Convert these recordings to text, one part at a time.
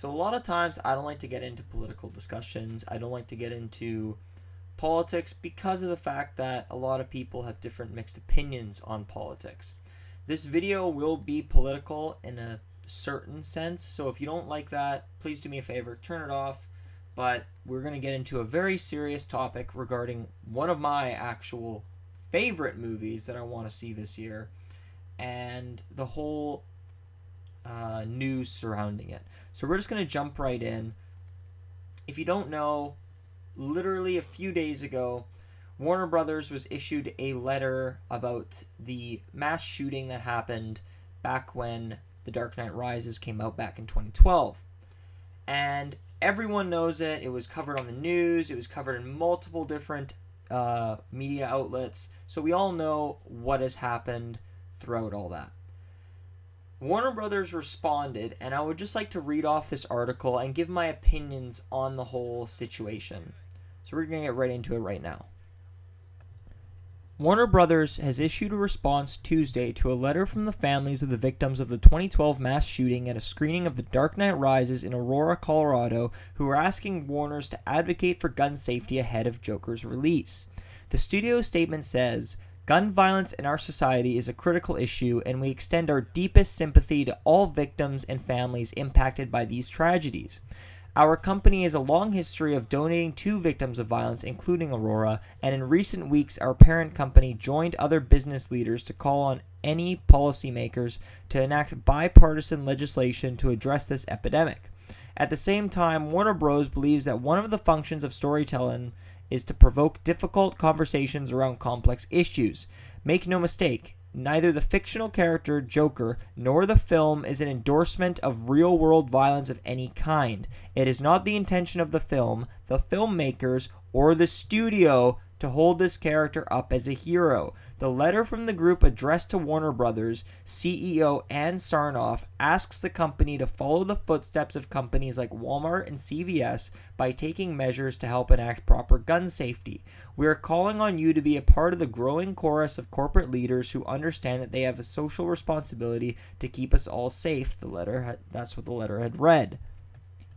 So a lot of times I don't like to get into political discussions. I don't like to get into politics because of the fact that a lot of people have different mixed opinions on politics. This video will be political in a certain sense, so if you don't like that, please do me a favor, turn it off. But we're going to get into a very serious topic regarding one of my actual favorite movies that I want to see this year and the whole news surrounding it. So we're just going to jump right in. If you don't know, literally a few days ago, Warner Brothers was issued a letter about the mass shooting that happened back when The Dark Knight Rises came out back in 2012. And everyone knows it. It was covered on the news. It was covered in multiple different media outlets. So we all know what has happened throughout all that. Warner Brothers responded, and I would just like to read off this article and give my opinions on the whole situation. So we're going to get right into it right now. Warner Brothers has issued a response Tuesday to a letter from the families of the victims of the 2012 mass shooting at a screening of The Dark Knight Rises in Aurora, Colorado, who are asking Warners to advocate for gun safety ahead of Joker's release. The studio statement says, "Gun violence in our society is a critical issue, and we extend our deepest sympathy to all victims and families impacted by these tragedies. Our company has a long history of donating to victims of violence, including Aurora, and in recent weeks our parent company joined other business leaders to call on any policymakers to enact bipartisan legislation to address this epidemic. At the same time, Warner Bros. Believes that one of the functions of storytelling is to provoke difficult conversations around complex issues. Make no mistake, neither the fictional character Joker nor the film is an endorsement of real-world violence of any kind. It is not the intention of the film, the filmmakers, or the studio to hold this character up as a hero. The letter from the group addressed to Warner Brothers CEO Ann Sarnoff asks the company to follow the footsteps of companies like Walmart and CVS by taking measures to help enact proper gun safety. We are calling on you to be a part of the growing chorus of corporate leaders who understand that they have a social responsibility to keep us all safe." That's what the letter had read.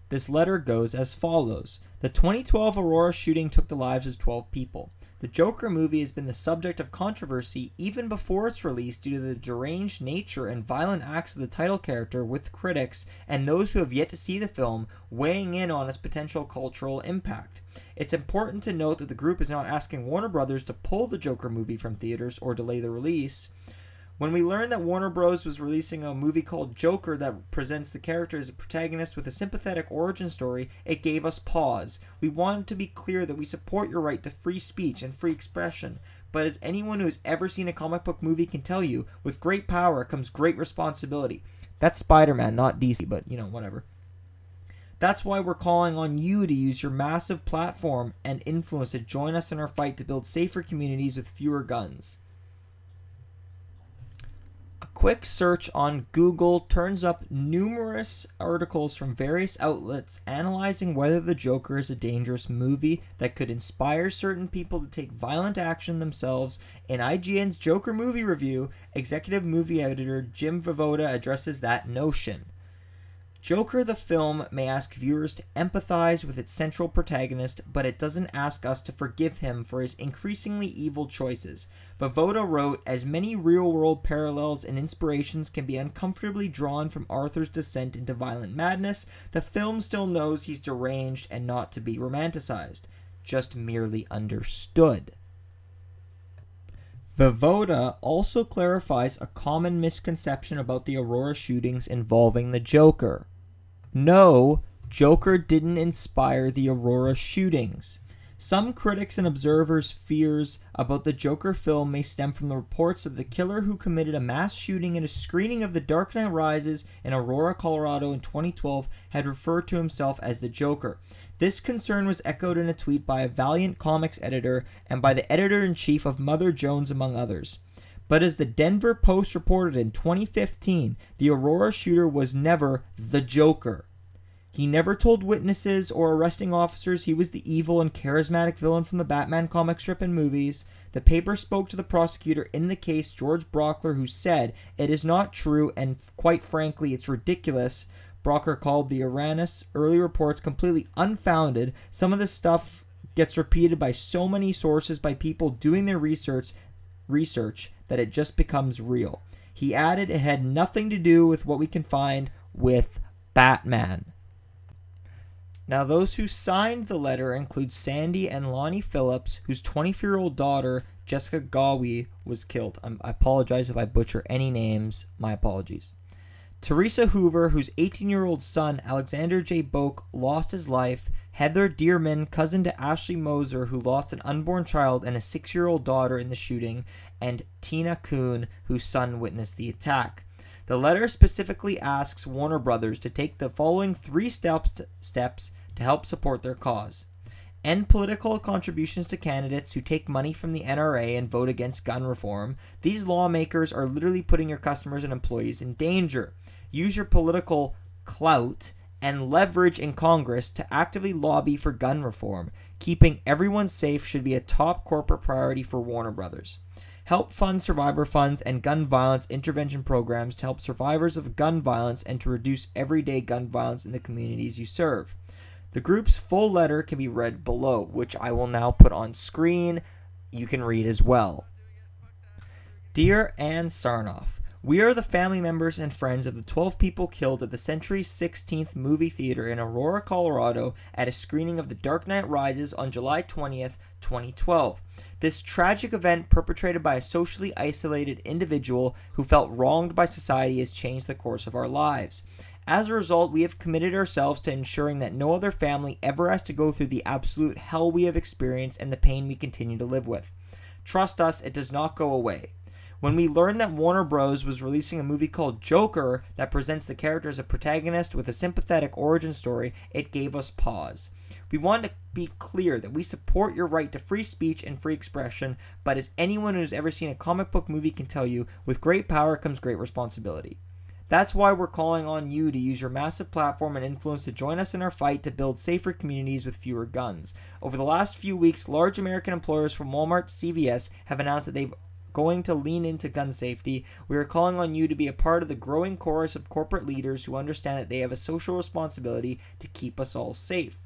This letter goes as follows. The 2012 Aurora shooting took the lives of 12 people. The Joker movie has been the subject of controversy even before its release due to the deranged nature and violent acts of the title character, with critics and those who have yet to see the film weighing in on its potential cultural impact. It's important to note that the group is not asking Warner Brothers to pull the Joker movie from theaters or delay the release. When we learned that Warner Bros. Was releasing a movie called Joker that presents the character as a protagonist with a sympathetic origin story, it gave us pause. We wanted to be clear that we support your right to free speech and free expression, but as anyone who has ever seen a comic book movie can tell you, with great power comes great responsibility. That's Spider-Man, not DC, but whatever. That's why we're calling on you to use your massive platform and influence to join us in our fight to build safer communities with fewer guns. A quick search on Google turns up numerous articles from various outlets analyzing whether The Joker is a dangerous movie that could inspire certain people to take violent action themselves. In IGN's Joker movie review, executive movie editor Jim Vavoda addresses that notion. Joker the film may ask viewers to empathize with its central protagonist, but it doesn't ask us to forgive him for his increasingly evil choices. Vavoda wrote, "As many real-world parallels and inspirations can be uncomfortably drawn from Arthur's descent into violent madness, the film still knows he's deranged and not to be romanticized, just merely understood." Vavoda also clarifies a common misconception about the Aurora shootings involving the Joker. No, Joker didn't inspire the Aurora shootings. Some critics and observers' fears about the Joker film may stem from the reports that the killer who committed a mass shooting at a screening of The Dark Knight Rises in Aurora, Colorado in 2012 had referred to himself as the Joker. This concern was echoed in a tweet by a Valiant Comics editor and by the editor-in-chief of Mother Jones, among others. But as the Denver Post reported in 2015, the Aurora shooter was never the Joker. He never told witnesses or arresting officers he was the evil and charismatic villain from the Batman comic strip and movies. The paper spoke to the prosecutor in the case, George Brockler, who said, "It is not true, and quite frankly, it's ridiculous. Brocker called the Uranus early reports completely unfounded. Some of this stuff gets repeated by so many sources by people doing their research that it just becomes real. He added it had nothing to do with what we can find with Batman. Now, those who signed the letter include Sandy and Lonnie Phillips, whose 24-year-old daughter, Jessica Gawi, was killed. I apologize if I butcher any names. My apologies. Teresa Hoover, whose 18-year-old son, Alexander J. Boak, lost his life. Heather Dearman, cousin to Ashley Moser, who lost an unborn child and a 6-year-old daughter in the shooting. And Tina Kuhn, whose son witnessed the attack. The letter specifically asks Warner Brothers to take the following 3 steps to help support their cause. End political contributions to candidates who take money from the NRA and vote against gun reform. These lawmakers are literally putting your customers and employees in danger. Use your political clout and leverage in Congress to actively lobby for gun reform. Keeping everyone safe should be a top corporate priority for Warner Brothers. Help fund survivor funds and gun violence intervention programs to help survivors of gun violence and to reduce everyday gun violence in the communities you serve. The group's full letter can be read below, which I will now put on screen. You can read as well. Dear Ann Sarnoff, we are the family members and friends of the 12 people killed at the Century 16th movie theater in Aurora, Colorado at a screening of The Dark Knight Rises on July 20th, 2012. This tragic event, perpetrated by a socially isolated individual who felt wronged by society, has changed the course of our lives. As a result, we have committed ourselves to ensuring that no other family ever has to go through the absolute hell we have experienced and the pain we continue to live with. Trust us, it does not go away. When we learned that Warner Bros. Was releasing a movie called Joker that presents the character as a protagonist with a sympathetic origin story, it gave us pause. We want to be clear that we support your right to free speech and free expression, but as anyone who's ever seen a comic book movie can tell you, with great power comes great responsibility. That's why we're calling on you to use your massive platform and influence to join us in our fight to build safer communities with fewer guns. Over the last few weeks, large American employers from Walmart, CVS have announced that they're going to lean into gun safety. We are calling on you to be a part of the growing chorus of corporate leaders who understand that they have a social responsibility to keep us all safe.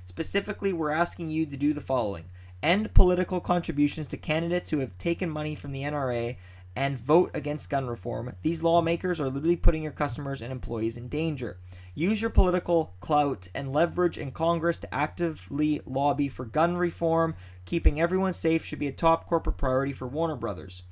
Specifically, we're asking you to do the following. End political contributions to candidates who have taken money from the NRA and vote against gun reform. These lawmakers are literally putting your customers and employees in danger. Use your political clout and leverage in Congress to actively lobby for gun reform. Keeping everyone safe should be a top corporate priority for Warner Brothers.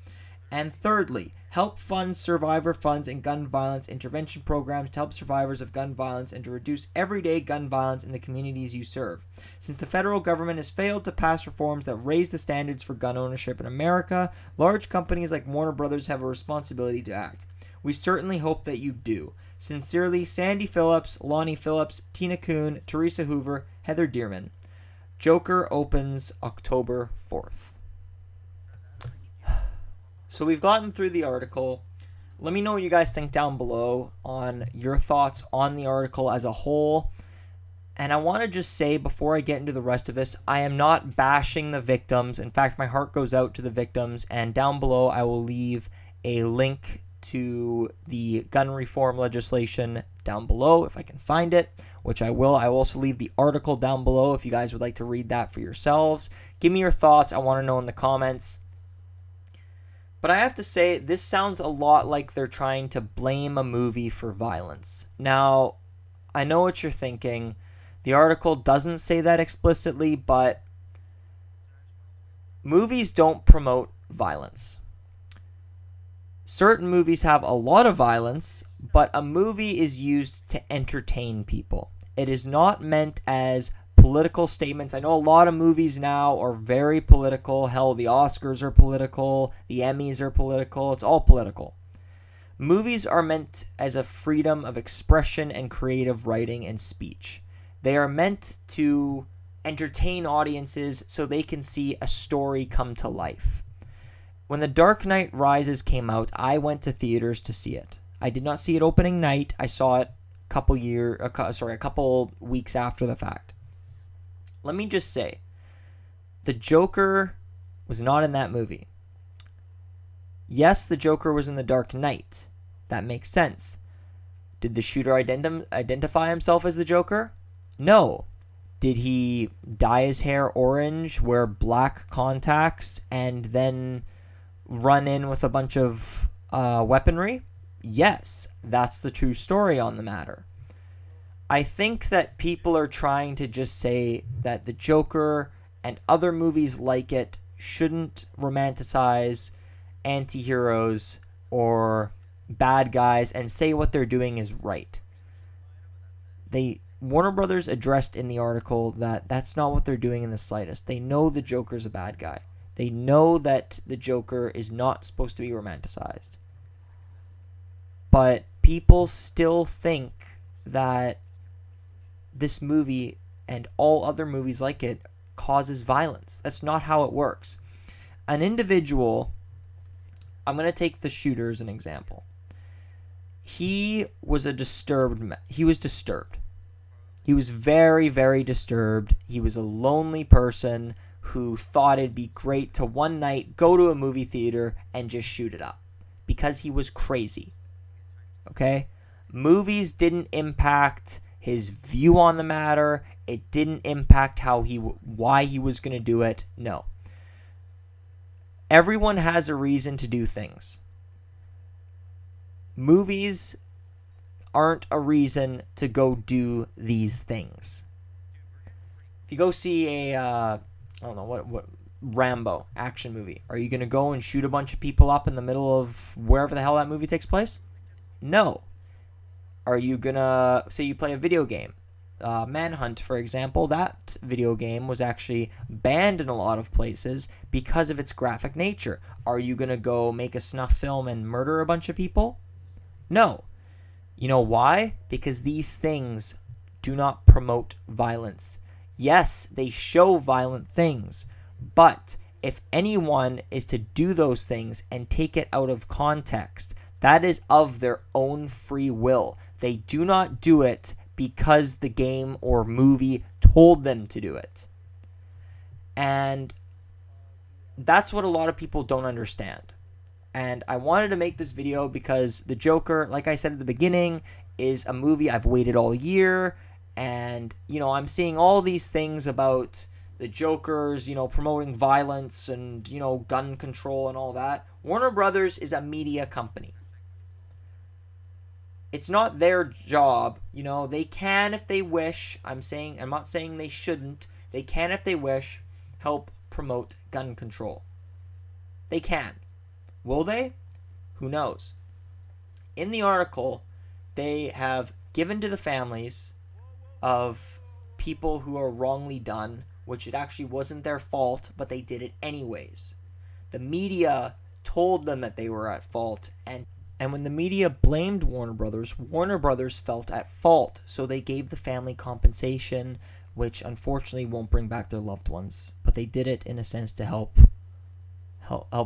And thirdly, help fund survivor funds and gun violence intervention programs to help survivors of gun violence and to reduce everyday gun violence in the communities you serve. Since the federal government has failed to pass reforms that raise the standards for gun ownership in America, large companies like Warner Brothers have a responsibility to act. We certainly hope that you do. Sincerely, Sandy Phillips, Lonnie Phillips, Tina Kuhn, Teresa Hoover, Heather Dearman. Joker opens October 4th. So we've gotten through the article. Let me know what you guys think down below on your thoughts on the article as a whole. And I want to just say before I get into the rest of this, I am not bashing the victims. In fact, my heart goes out to the victims. And down below, I will leave a link to the gun reform legislation down below if I can find it, which I will. I will also leave the article down below if you guys would like to read that for yourselves. Give me your thoughts. I want to know in the comments. But I have to say, this sounds a lot like they're trying to blame a movie for violence. Now, I know what you're thinking. The article doesn't say that explicitly, but movies don't promote violence. Certain movies have a lot of violence, but a movie is used to entertain people. It is not meant as political statements. I know a lot of movies now are very political. Hell, the Oscars are political. The Emmys are political. It's all political. Movies are meant as a freedom of expression and creative writing and speech. They are meant to entertain audiences so they can see a story come to life. When The Dark Knight Rises came out, I went to theaters to see it. I did not see it opening night. I saw it a couple weeks after the fact. Let me just say, the Joker was not in that movie. Yes, the Joker was in The Dark Knight. That makes sense. Did the shooter identify himself as the Joker? No. Did he dye his hair orange, wear black contacts, and then run in with a bunch of weaponry? Yes, that's the true story on the matter. I think that people are trying to just say that the Joker and other movies like it shouldn't romanticize anti-heroes or bad guys and say what they're doing is right. Warner Brothers addressed in the article that that's not what they're doing in the slightest. They know the Joker's a bad guy. They know that the Joker is not supposed to be romanticized. But people still think that this movie and all other movies like it causes violence. That's not how it works. An individual, I'm going to take the shooter as an example. He was disturbed. He was very, very disturbed. He was a lonely person who thought it'd be great to one night go to a movie theater and just shoot it up because he was crazy. Okay? Movies didn't impact his view on the matter. It didn't impact why he was going to do it. No. Everyone has a reason to do things. Movies aren't a reason to go do these things. If you go see a Rambo action movie, are you going to go and shoot a bunch of people up in the middle of wherever the hell that movie takes place? No. Are you going to, say you play a video game, Manhunt, for example, that video game was actually banned in a lot of places because of its graphic nature. Are you going to go make a snuff film and murder a bunch of people? No. You know why? Because these things do not promote violence. Yes, they show violent things, but if anyone is to do those things and take it out of context, that is of their own free will. They do not do it because the game or movie told them to do it. And that's what a lot of people don't understand. And I wanted to make this video because The Joker, like I said at the beginning, is a movie I've waited all year. And, I'm seeing all these things about the Jokers, promoting violence and, gun control and all that. Warner Brothers is a media company. It's not their job. They can if they wish. I'm not saying they shouldn't. They can if they wish help promote gun control. They can. Will they? Who knows? In the article, they have given to the families of people who are wrongly done, which it actually wasn't their fault, but they did it anyways. The media told them that they were at fault, and when the media blamed Warner Brothers felt at fault, so they gave the family compensation, which unfortunately won't bring back their loved ones, but they did it in a sense to help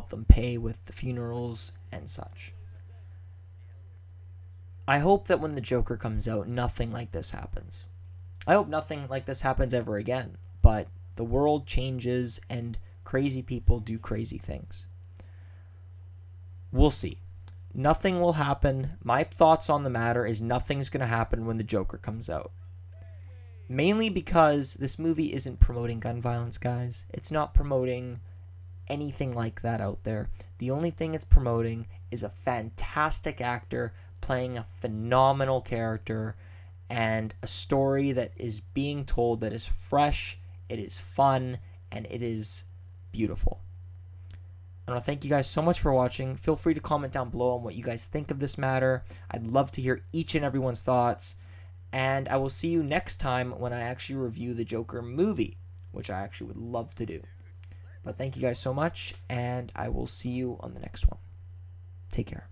them pay with the funerals and such. I hope that when The Joker comes out, nothing like this happens. I hope nothing like this happens ever again, but the world changes and crazy people do crazy things. We'll see. Nothing will happen. My thoughts on the matter is nothing's going to happen when The Joker comes out. Mainly because this movie isn't promoting gun violence, guys. It's not promoting anything like that out there. The only thing it's promoting is a fantastic actor playing a phenomenal character and a story that is being told that is fresh, it is fun, and it is beautiful. I want to thank you guys so much for watching. Feel free to comment down below on what you guys think of this matter. I'd love to hear each and everyone's thoughts. And I will see you next time when I actually review the Joker movie, which I actually would love to do. But thank you guys so much, and I will see you on the next one. Take care.